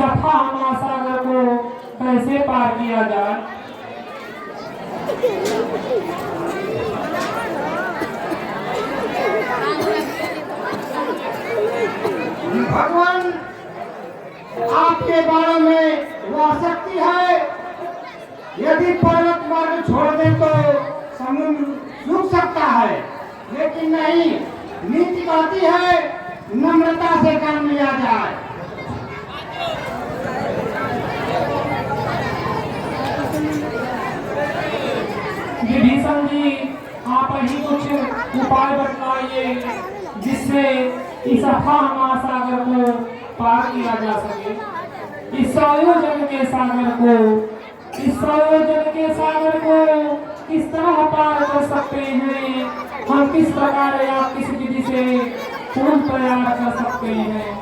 अथाह महासागर को कैसे पार किया जाए। भगवान आपके बारे में वह शक्ति है, यदि पर्वत मार्ग छोड़ दे तो समुद्र रुक सकता है, लेकिन नहीं, नीति कहती है नम्रता से काम लिया जाए। विभीषण जी, आप ही कुछ उपाय बताइए जिससे इस अथाह महासागर को पार किया जा सके। इस संयोजन के सागर को किस तरह पार कर सकते हैं हम, किस प्रकार या किस विधि से पुल तैयार कर सकते हैं।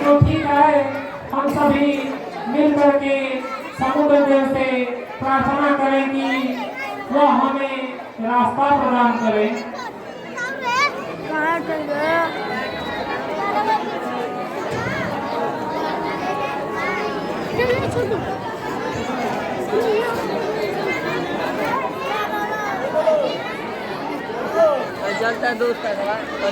तो ठीक है, हम सभी मिलकर के समुद्र देव से प्रार्थना करें कि वह हमें रास्ता प्रदान करें। जलता दोस्त है भगवान से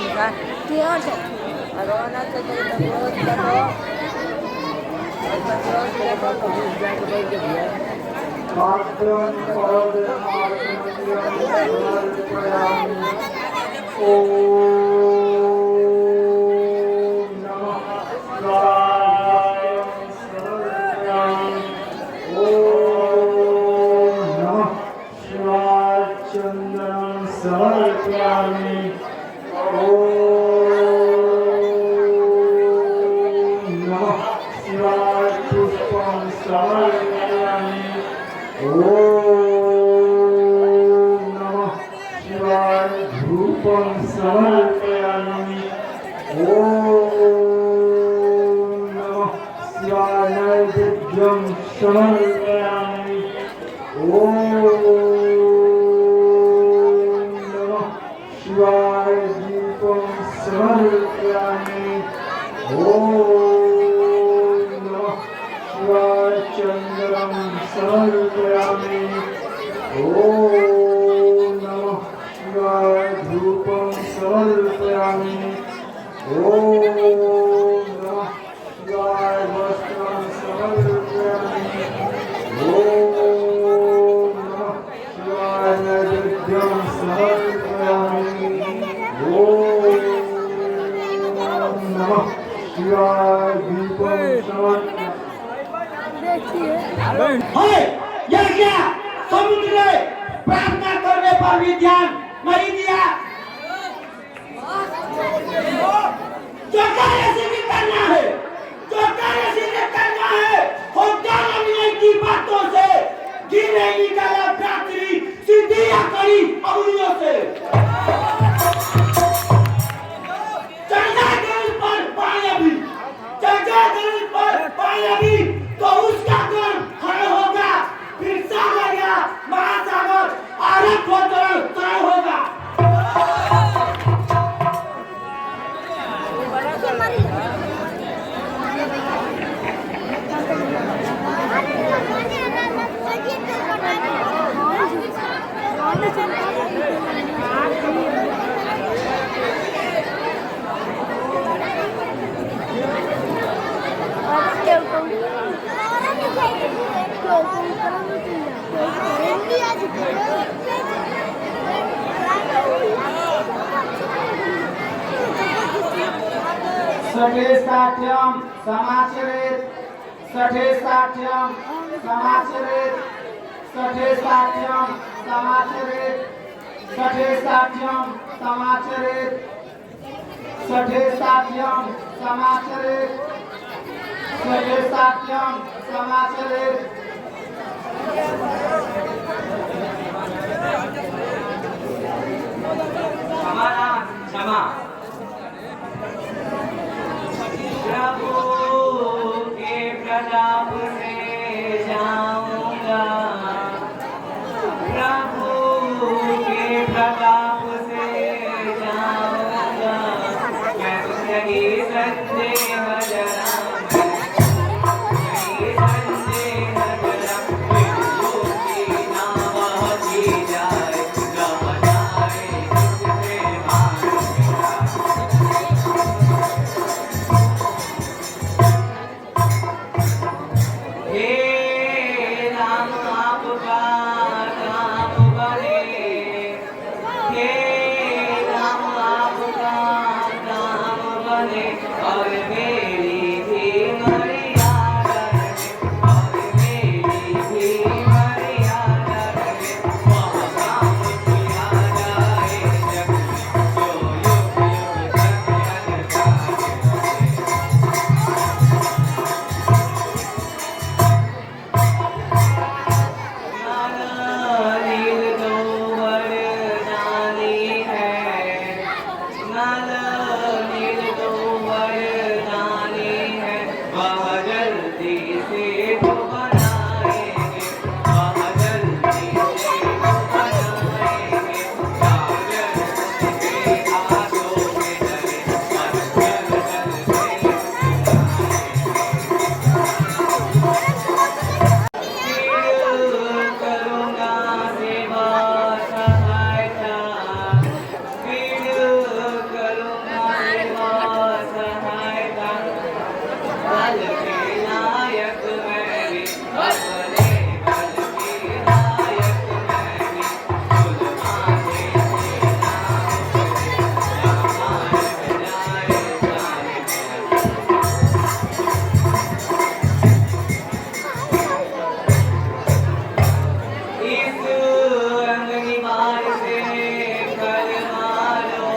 यह क्या समुद्र ने प्रार्थना करने पर भी ध्यान नहीं दिया। जो कार्य सिद्ध करना है, होता नहीं की बातों से गिरे निकाला प्रार्थनी सिद्धियां करी अमूल्यों से। चर्चा पर पाया भी तो उसका कर्म हर होगा। सठे साठ्यम समाचरेत सठे साठ्यम समाचरेत सठे साठ्यम समाचरेत सठे साठ्यम समाचरेत सठे साठ्यम समाचरेत सठे साठ्यम समाचरेत समाधान क्षमा प्रभु के प्रताप से जाऊंगा प्रभु के प्रताप से जाऊंगा मैं तो नहीं संदेह जरा नहीं संदेह जरा बिल्कुल की ना बहती जाए रब जाए तुझसे मान मेरा हे राम आपका नाम बने हे राम आपका नाम बने और मेरी भी मर्यादा रहे और मेरी भी मर्यादा रहे वह काम किया जाए जग में जो युग युग तक अनजाने नील तो वरदानी है नील तो वरदानी है वह जल्दी से तो बनाएंगे वह जल्दी से तो बनाएंगे सागर उनके हाथों में चले और जल जल से करूँगा सेवा सहायता करूँगा सेवा सहायता बल के नायक मैं भी अपने बल के नायक मैं भी सुलमान के नाम पे जहाँ जाए जाए इस अंगनीवार से कर मारो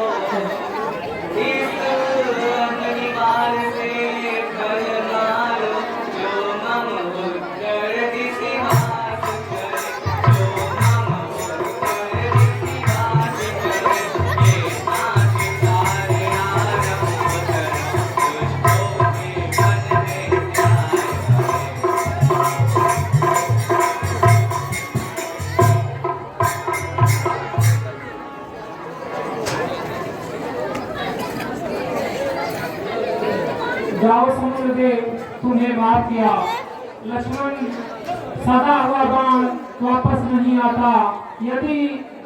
इस अंगनीवार से कर मारो जो मम उत्तर दिशि हाथ करे जो मम उत्तर दिशि हाथ करे ये नाच सारे आरंभ कर दुष्टों के मन में न्याय करे जाओ समुद्रदेव तुम्हें मार किया लक्ष्मण सदा हुआ बाण वापस नहीं आता यदि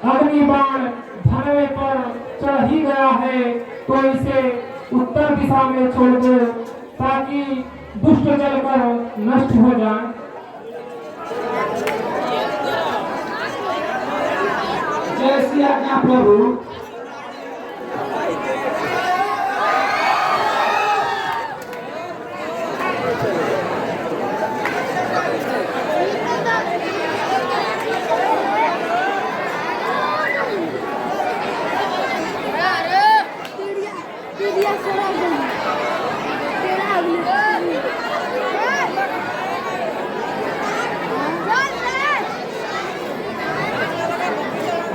अग्नि बाण धनवे पर चढ़ ही गया है तो इसे उत्तर दिशा में छोड़ दो ताकि दुष्ट जलकर नष्ट हो जाए जैसी आज्ञा प्रभु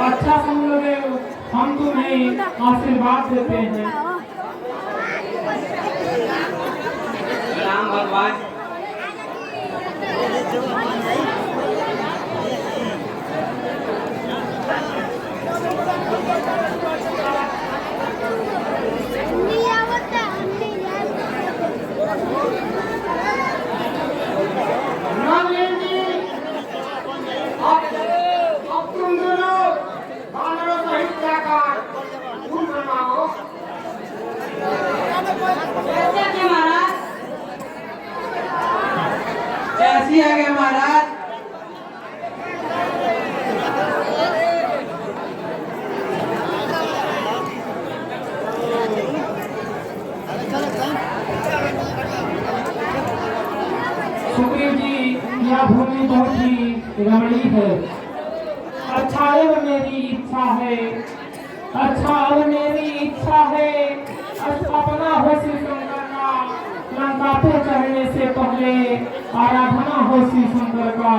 अच्छा समुद्रदेव हम तुम्हें आशीर्वाद देते हैं राम भगवान नलिनी अब तुम दोनों बानरों सहित जाकर कुंभ बनाओ कैसी है गे महाराज चलो भूमि बहुत ही रमणीय है। अच्छा अब मेरी इच्छा है, अच्छा अब मेरी इच्छा है, स्थापना हो श्री शंकर का, लंका पे चढ़ने से पहले आराधना हो श्री शंकर का।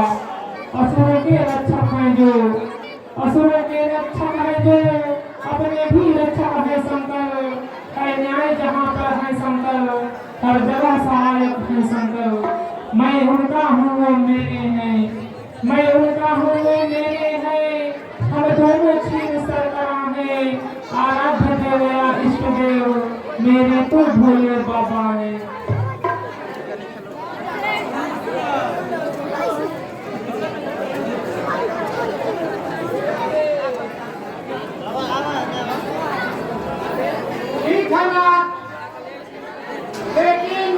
असुरों के रक्षक हैं जो, असुरों के रक्षक हैं जो, अपने भी रक्षक है शंकर। है न्याय जहाँ पर है शंकर, हर जगह सहायक है शंकर। मैं उनका हूँ वो मेरे हैं, मैं उनका हूँ वो मेरे हैं। हम दोनों क्षीण सरकरा है, आराध्य देव या इष्ट देव मेरे तो भोले बाबा है। ठीक है ना, लेकिन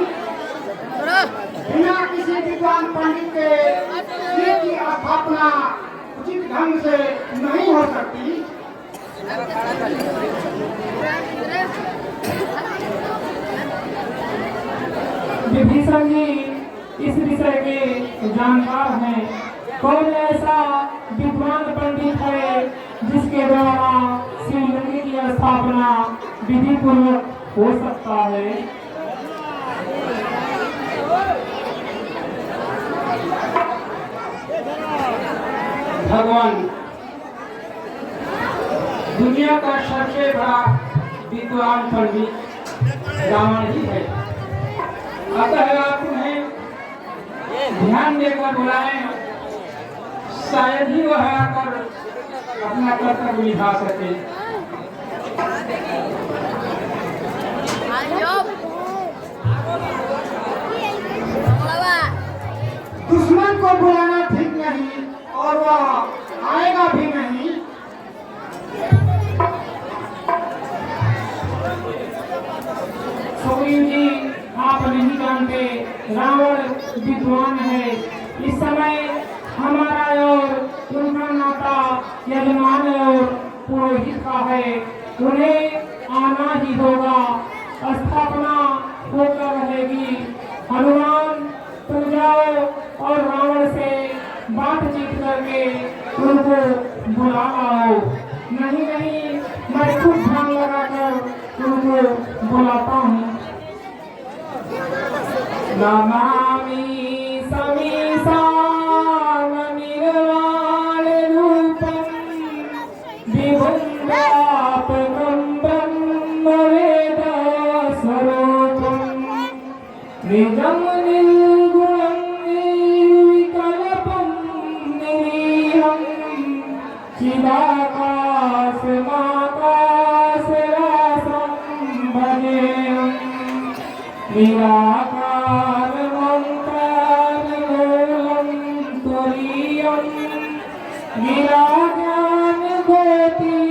बिना किसी विद्वान पंडित के शिव की स्थापना उचित ढंग से नहीं हो सकती। विभीषण जी इस विषय के जानकार हैं। कौन ऐसा विद्वान पंडित है जिसके द्वारा शिवलिंग की स्थापना विधि पूर्वक हो सकता है? भगवान, दुनिया का सबसे बड़ा विद्वान पंडित रावण ही है। अतः आप उन्हें ध्यान देकर बुलाएं, शायद ही वह आकर अपना कर्तव्य निभा सके। दुश्मन को बुलाना ठीक नहीं और वह आएगा भी नहीं। सुग्रीव जी, आप नहीं जानते रावण विद्वान है। इस समय हमारा और उनका नाता यजमान और पुरोहित का है, उन्हें आना ही होगा। स्थापना होकर रहेगी। हनुमान तुम जाओ और रावण से बातचीत करके उनको बुला लाओ। नहीं नहीं, मैं खुद ध्यान लगाकर उनको बुलाता हूँ। नमामि समीसां निर्वाण रूपं विभुं व्यापकं ब्रह्मवेद स्वरूपं निजं निर्गुणं निर्विकल्पं निरीहं चिदाकाशमाकाशरासं भजेऽहं निराकारं कारणमूलं तुरीयं निराज्ञान गोतीतमीशं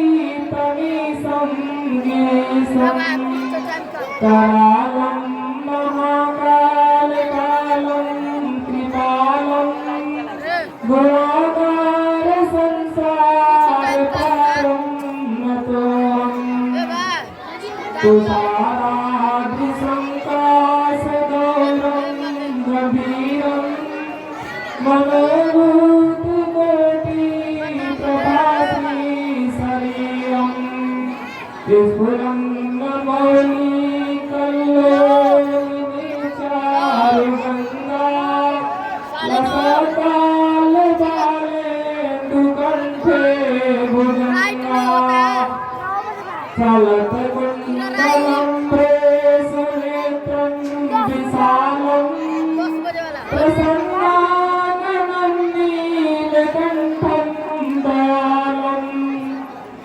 गिरीशं करालं महाकालकालं कृपालं गुणागार संसारपारं नतोऽहम् तुषाराद्रिसङ्काशगौरं गभीरं मनोभूतकोटिप्रभाति शरीरं विस्फुरं मौलिकल्लोलिनीचारुगङ्गा लसकालबालेन्दुकण्ठे भुजङ्गा चलत कुण्डलं प्रेषनेत्रं विशालं प्रसन्नाननं नीलकण्ठं दयालं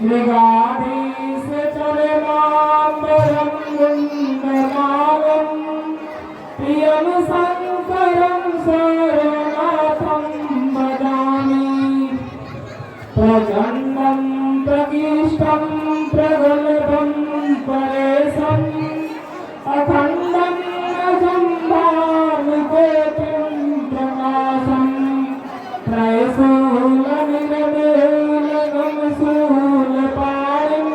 मृगाधीशचरणाम्बरं गुण्डमालं प्रियं शङ्करं सर्वनाथं भजामि। प्रचण्डं प्रकीष्टं प्रगल्भं परेशम् अखण्डं अजम्भानुकोटिं प्रकाशम् त्रयशूलनिरमेलनं शूलपाणिं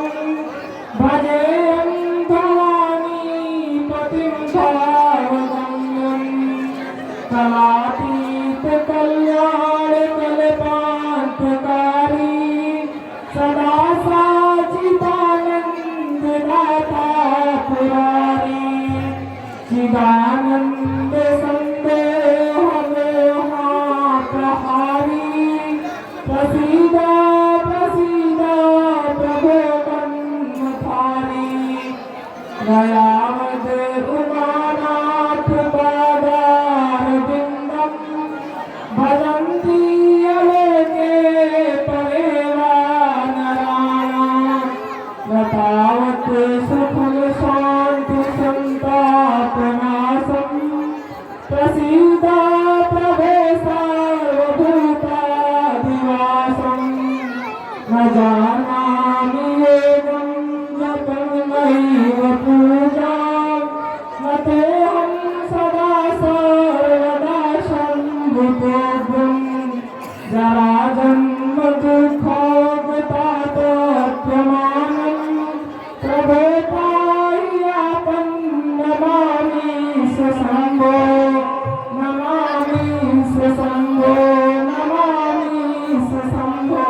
भजेऽहं भवानीपतिं भावगम्यम् सच्चिदानंद संदेह प्रहारी प्रसीदा प्रसीदा प्रभो कन्मथारी दयावद उमानाथ पादार बिंदम भजन्ति अलोके परेवा नराणां नतावत् सुखं शान्ति संतापनाशं प्रसीदा प्रभे सर्वभूताधिवासं न जानामि एवं जपन्नैव पूजां न तेऽहं सदा सर्वदा शम्भुतोऽभ्यं जराजन्म दुःखोपतापत्यमानं प्रभो पाह्यापं नमामि स्वशम्भो नमामि स्वशम्भो नमामि स्वशम्भो।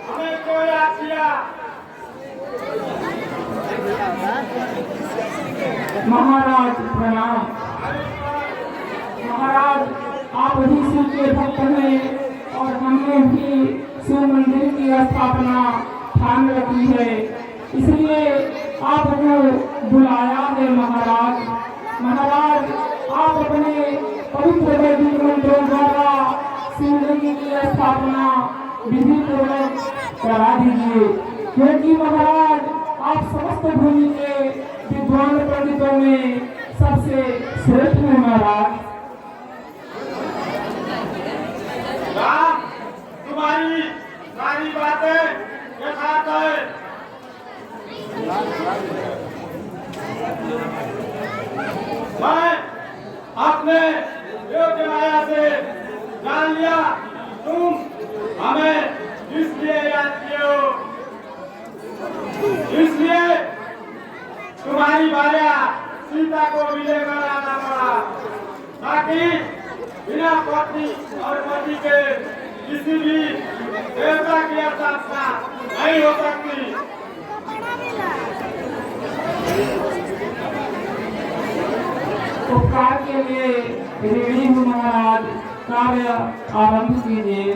हमें क्यों याद किया? महाराज प्रणाम। महाराज आप ही शिव के भक्त हैं और हमने भी शिव मंदिर की स्थापना ठान रखी है, इसलिए आपको बुलाया है महाराज। महाराज आप अपने पवित्र वैदिक मंत्रों द्वारा शिवलिंग की स्थापना विधि पूर्वक करा दीजिए, क्योंकि महाराज आप समस्त भूमि के विद्वान पंडितों में सबसे श्रेष्ठ हैं महाराज। राम, तुम्हारी सारी बातें यथार्थ है। मैं अपने योग्य माया से जान लिया तुम हमें इसलिए याद किए हो, इसलिए तुम्हारी भार्या सीता को भी लेकर आना पड़ा, ताकि बिना पत्नी और पति के किसी भी देवता की आराधना नहीं हो सकती। उपकार के लिए ऋणी हूँ महाराज, कार्य आरंभ कीजिए।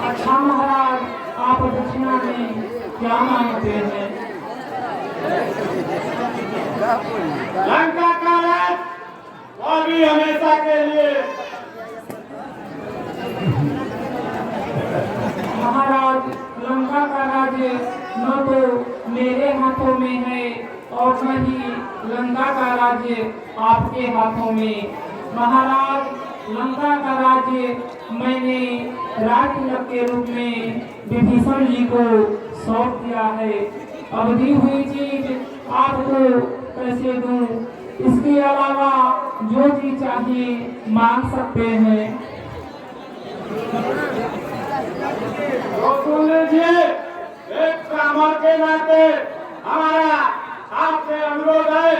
अच्छा महाराज, आप दक्षिणा में क्या मांगते हैं? लंका का राज अभी हमेशा के लिए। महाराज, लंका का राज्य न तो मेरे हाथों में है और न ही लंका का राज्य आपके हाथों में। महाराज, लंका का राज्य मैंने राजतिलक के रूप में विभीषण जी को सौंप दिया है। अब दी हुई चीज आपको कैसे दूं? इसके अलावा जो चीज चाहिए मांग सकते हैं। तो सुन लीजिए, एक ब्राह्मण के नाते हमारा आपसे अनुरोध है,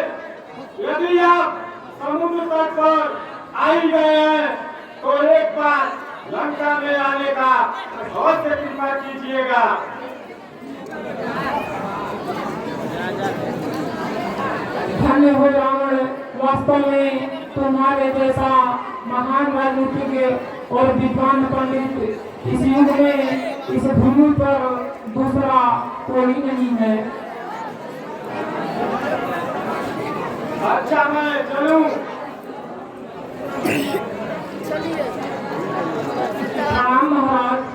यदि आप समुद्र तट पर आ ही गए हैं तो एक बार लंका में आने का अवश्य कृपा कीजिएगा। धन्य हो रावण, वास्तव में तुम्हारे जैसा महान राजनीतिज्ञ और विद्वान पंडित इस युग में इस भूमि पर दूसरा कोई नहीं है। अच्छा, मैं चलूं? प्रणाम महाराज।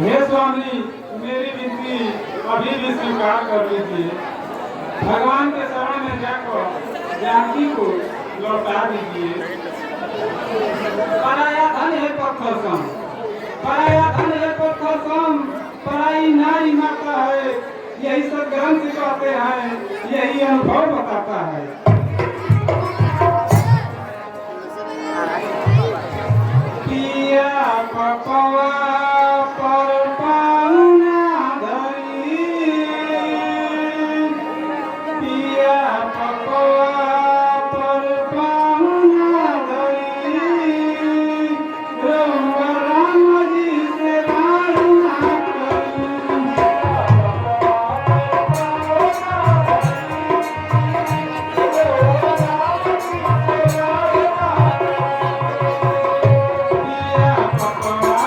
हे स्वामी, मेरी विनती अभी भी स्वीकार कर लीजिए। भगवान के शरण में जाकर जानकी को लौटा दीजिए। पराया धन है पत्थर सम, पराया धन है पत्थर सम, पराई नारी माता है, यही सब ग्रंथ कहते हैं, यही अनुभव बताता है। पिया पपवा पर पाहुना धरी, पिया पपवा पर पाहुना धरी, राम राम जी से राहुना पिया पपवा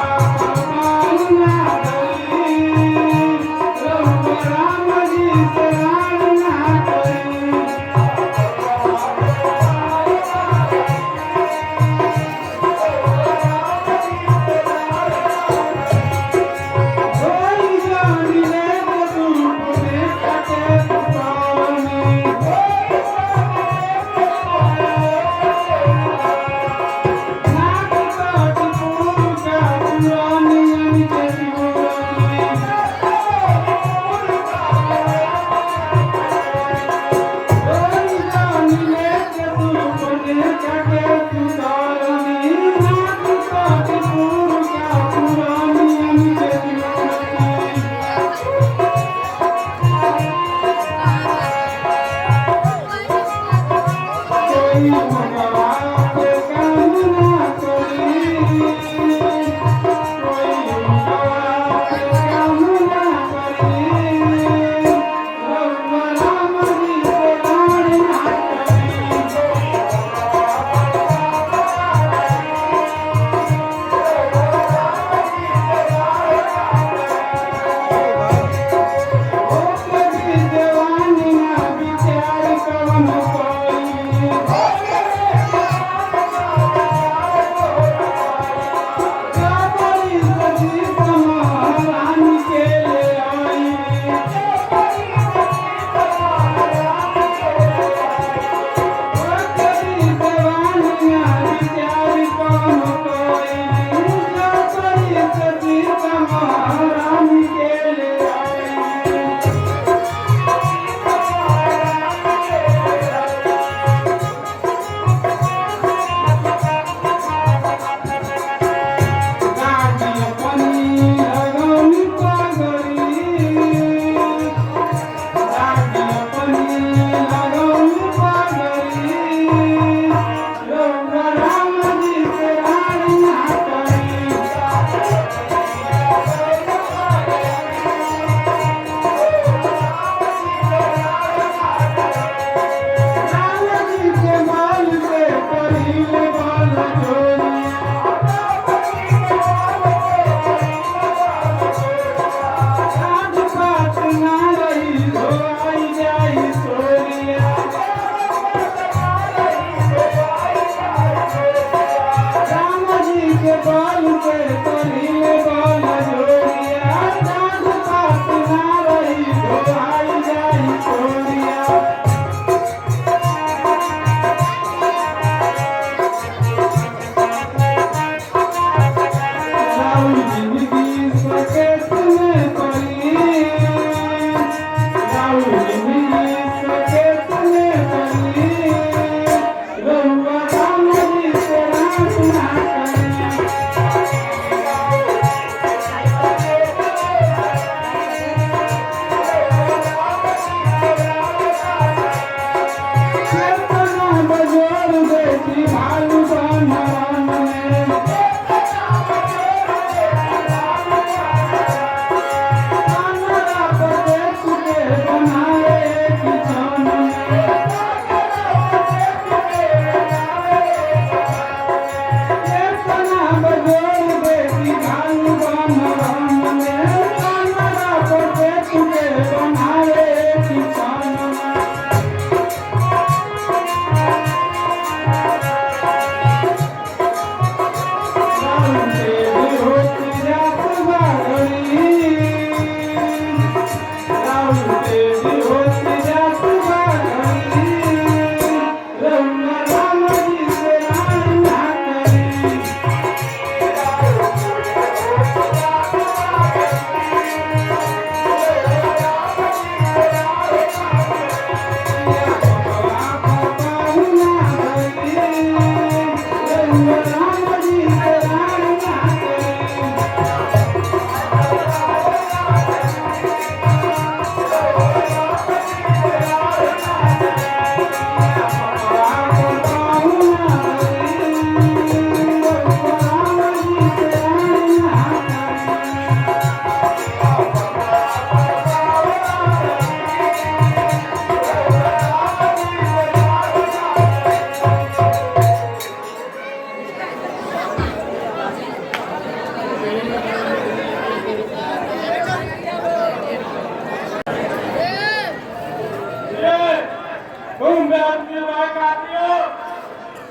तुम बेअदबी भाई खाती हो।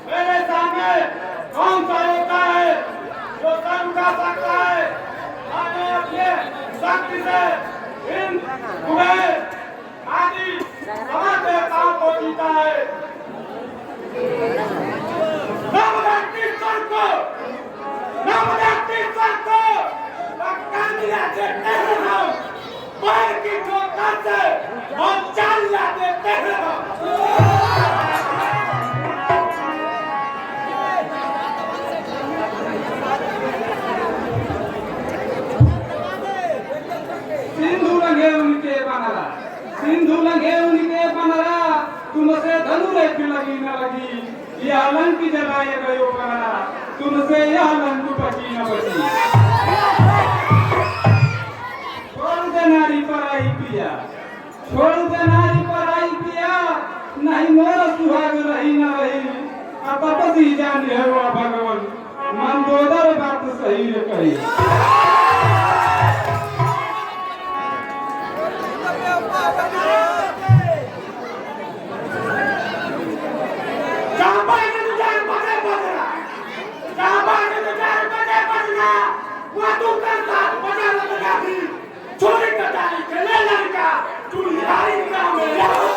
मेरे सामने कौन सा होता है जो सर उठा सकता है? मैंने अपने शक्ति से इन कुबेर आदि तमाम देवताओं को जीता है। पैर की ठोकर से हम चाल ला देते हैं। सिंधु लंघे उनके बनरा, सिंधु लंघे उनके बनरा, तुमसे धनु रेख लगी न लगी, यह लंक जलाए गयो बनरा, तुमसे यह लंक बची न बची। छोड़ दे नारी पर आई पिया, छोड़ दे नारी पर आई पिया, नहीं मोर सुहाग रही न रही, तपसी जाने हुआ भगवान, मंदोदर बात सही रे कही। चोरी कटाई के ले लड़का चुड़ियारी गाँव में रहो।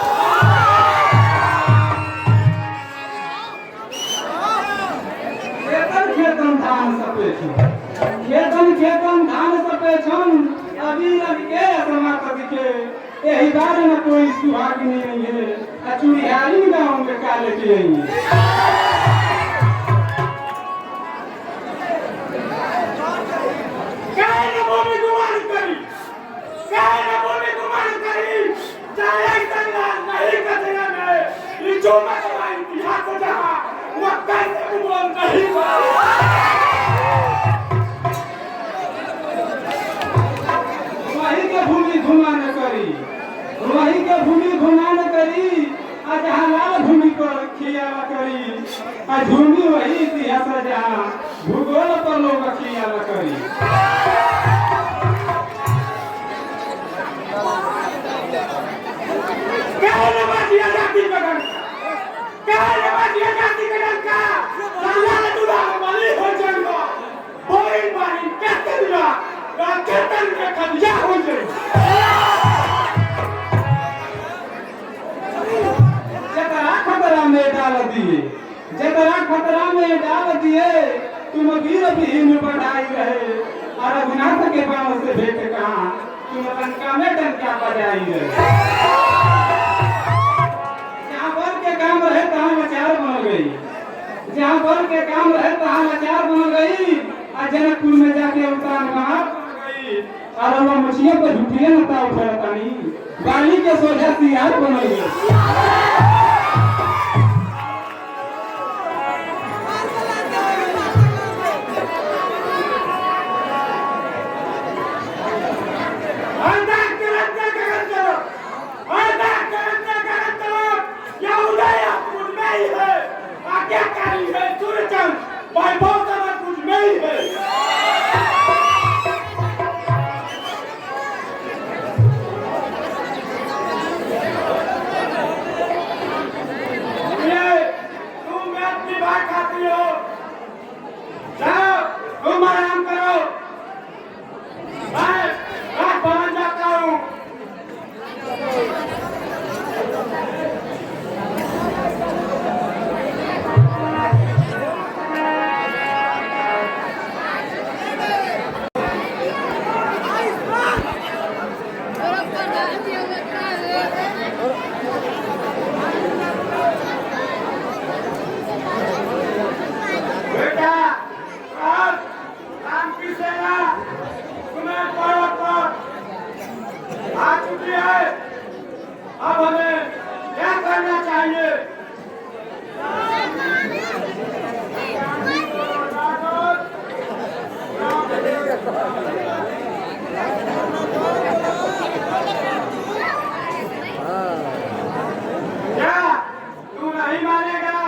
खेतन खेतन धान सपेछन, खेतन खेतन धान सपेछन, अभी लड़के समात दिखे, यही बार न कोई सुहागिनी नहीं है, चुड़ियारी गाँव में काले के आई। जो मैं तुम्हारी इतिहास को जहाँ वह कैसे बोल नहीं वही के भूमि घुमा न करी, वही के भूमि घुमा न करी, आ जहाँ लाल भूमि पर खियाला करी, आ भूमि वही इतिहास जहाँ भूगोल पर लोग खियाला करी। जतरा खतरा में डाल दिए, जतरा खतरा में डाल दिए, तुम वीर भीम बढ़ाई रहे, और रघुनाथ के बाण से भेंट कहाँ, तुम लंका में डंका बजाई रहे। जहाँ बर के काम रहे तहाँ लाचार बन गई, जहाँ बर के काम रहे तहाँ लाचार बन गई, और जनकपुर में जाके उतार महार बन गई, और वह मछलियों पर झूठिए नता उठा नहीं, गाली के सोझा सियार बन गई। अब हमें क्या करना चाहिए? क्या तू नहीं मानेगा?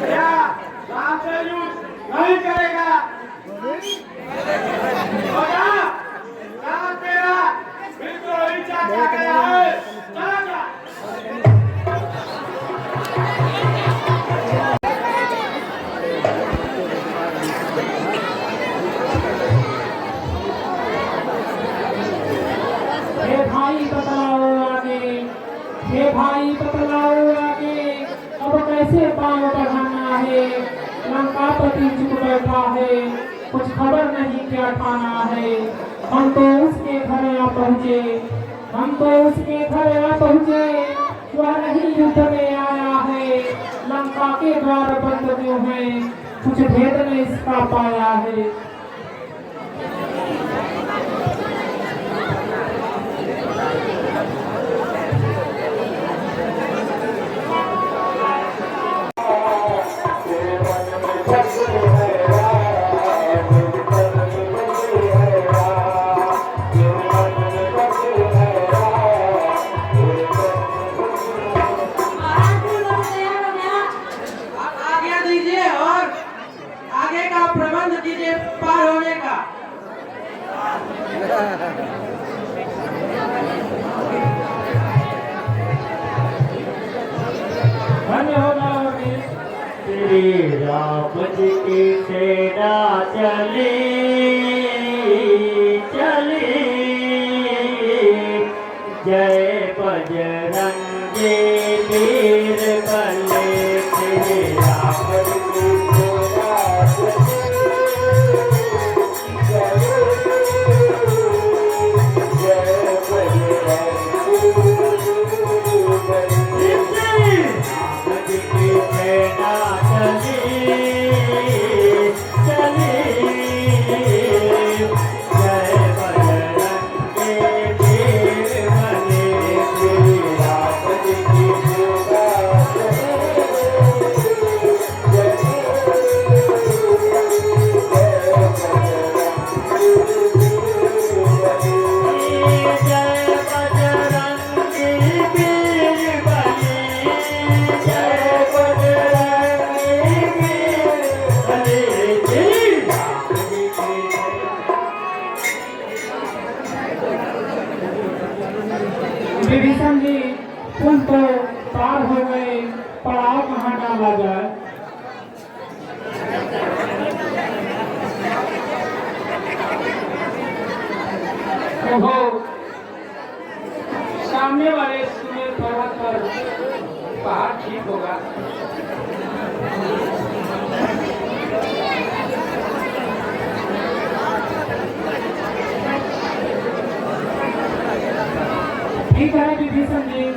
क्या राम से यूज नहीं करेगा? तेरा फिर तो ही चाचा गया है, चला जा। बैठा है, कुछ खबर नहीं क्या खाना है। हम तो उसके घर आ पहुँचे, हम तो उसके घर आ पहुँचे, वह नहीं युद्ध में आया है। लंका के द्वार बंद क्यों हैं, कुछ भेद ने इसका पाया है। आप आज्ञा दीजिए और आगे का प्रबंध कीजिए पार होने का। धन्य हो जाओगे। श्री राम जी की सेना चली चली, जय बजरंगी वीर बले। श्री राम जी की सेना चली, जय बजरंगी बले। राम जी की सेना चली चली, जय बजरंगी वीर बले। श्री राम जी की सेना जय बजरंगी वीर बले, जय बजरंगी वीर बले। श्री राम जी की विभीषण जी तुम तो पार हो गए, पड़ाव कहाँ डाला जाए। ओहो, सामने वाले सुमेर पर्वत पर पहाड़ ठीक होगा। ठीक है विभीषण जी।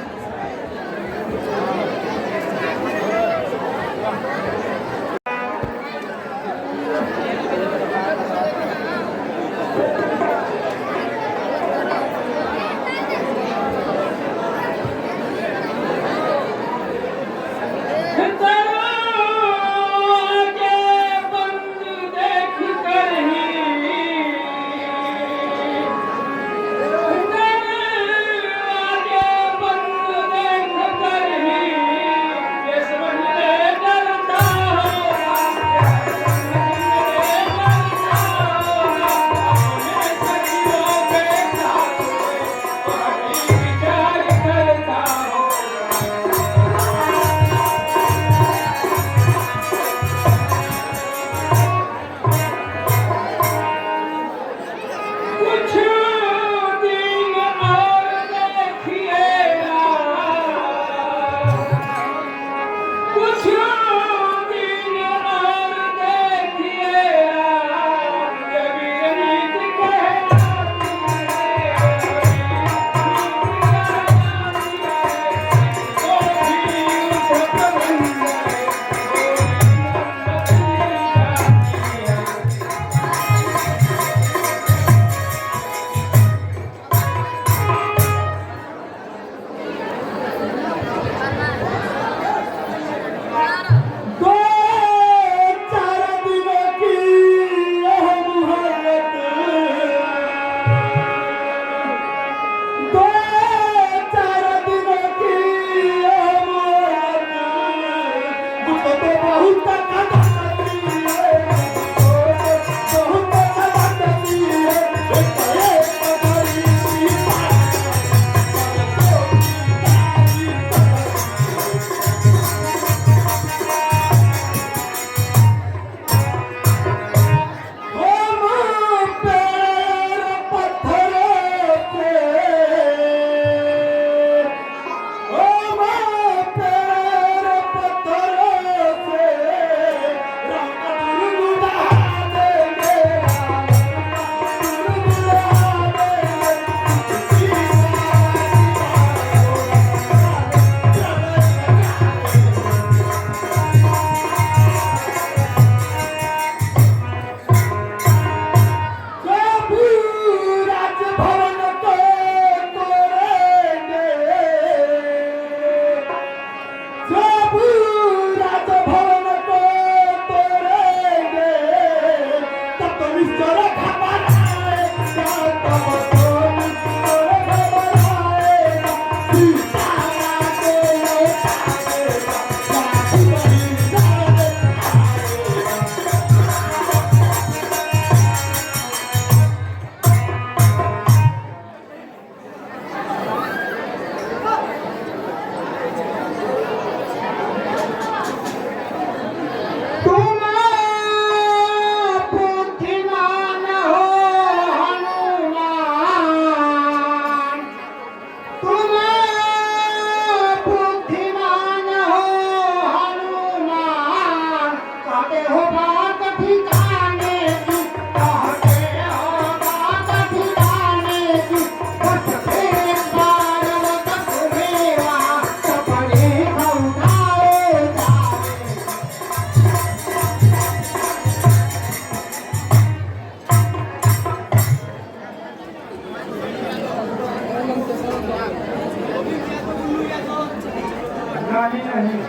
नहीं नहीं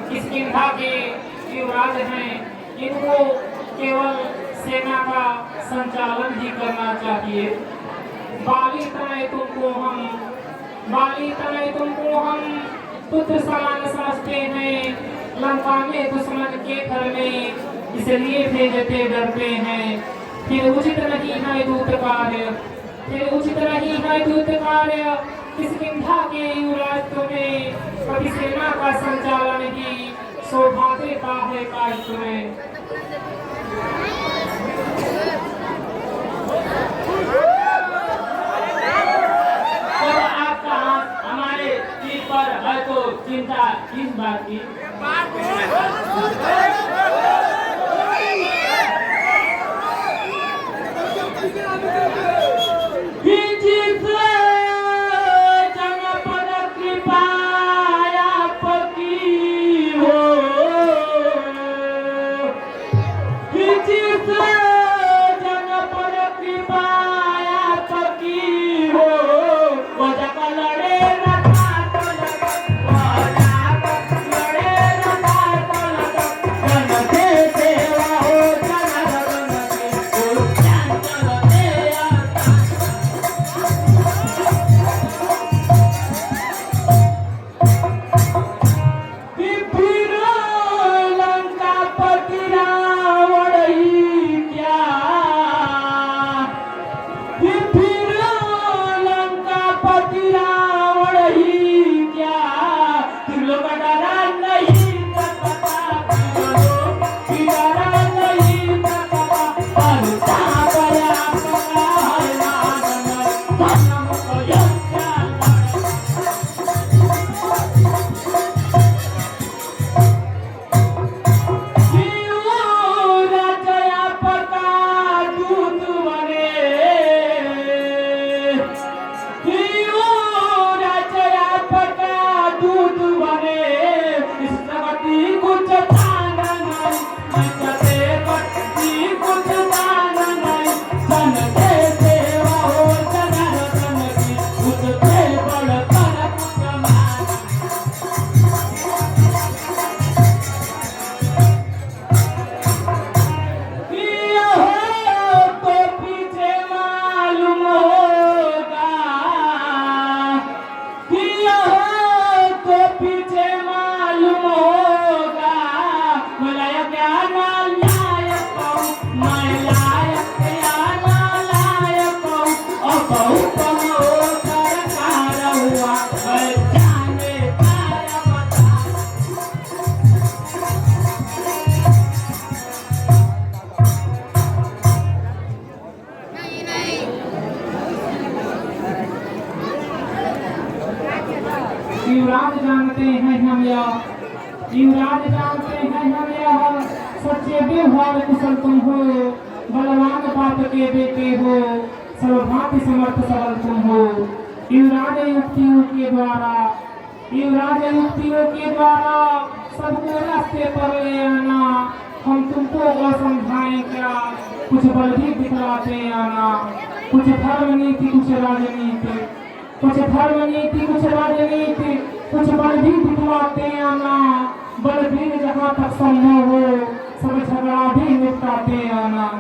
किष्किंधा के युवराज हैं, इनको केवल सेना का संचालन ही करना चाहिए। बाली तनय तुमको हम पुत्र समान समझते हैं, लंका में दुश्मन के घर में इसलिए भेजते डरते हैं। फिर उचित नहीं है दूत कार्य, किष्किंधा के युवराज तुम्हें कभी सेना का संचालन की शोभा देता है काज तुम्हें। जब आपका हाथ हमारे पीठ पर है तो चिंता किस बात की? युवराज जानते हैं हम यह सच्चे व्यवहार कुशल तुम हो, बलवान बाप के बेटे हो, सर्वभांति समर्थ सबल तुम हो। युवराज युक्तियों के द्वारा सबको रास्ते पर ले आना, हम तुमको समझाएं क्या? कुछ बल भी दिखलाते आना। कुछ धर्म नीति कुछ राजनीति, कुछ धर्म नीति कुछ राजनीति, कुछ बल भी दिखलाते आना। बल भी जहाँ तक संभव हो सब झगड़ा भी निपटाते आना।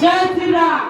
जय श्री राम।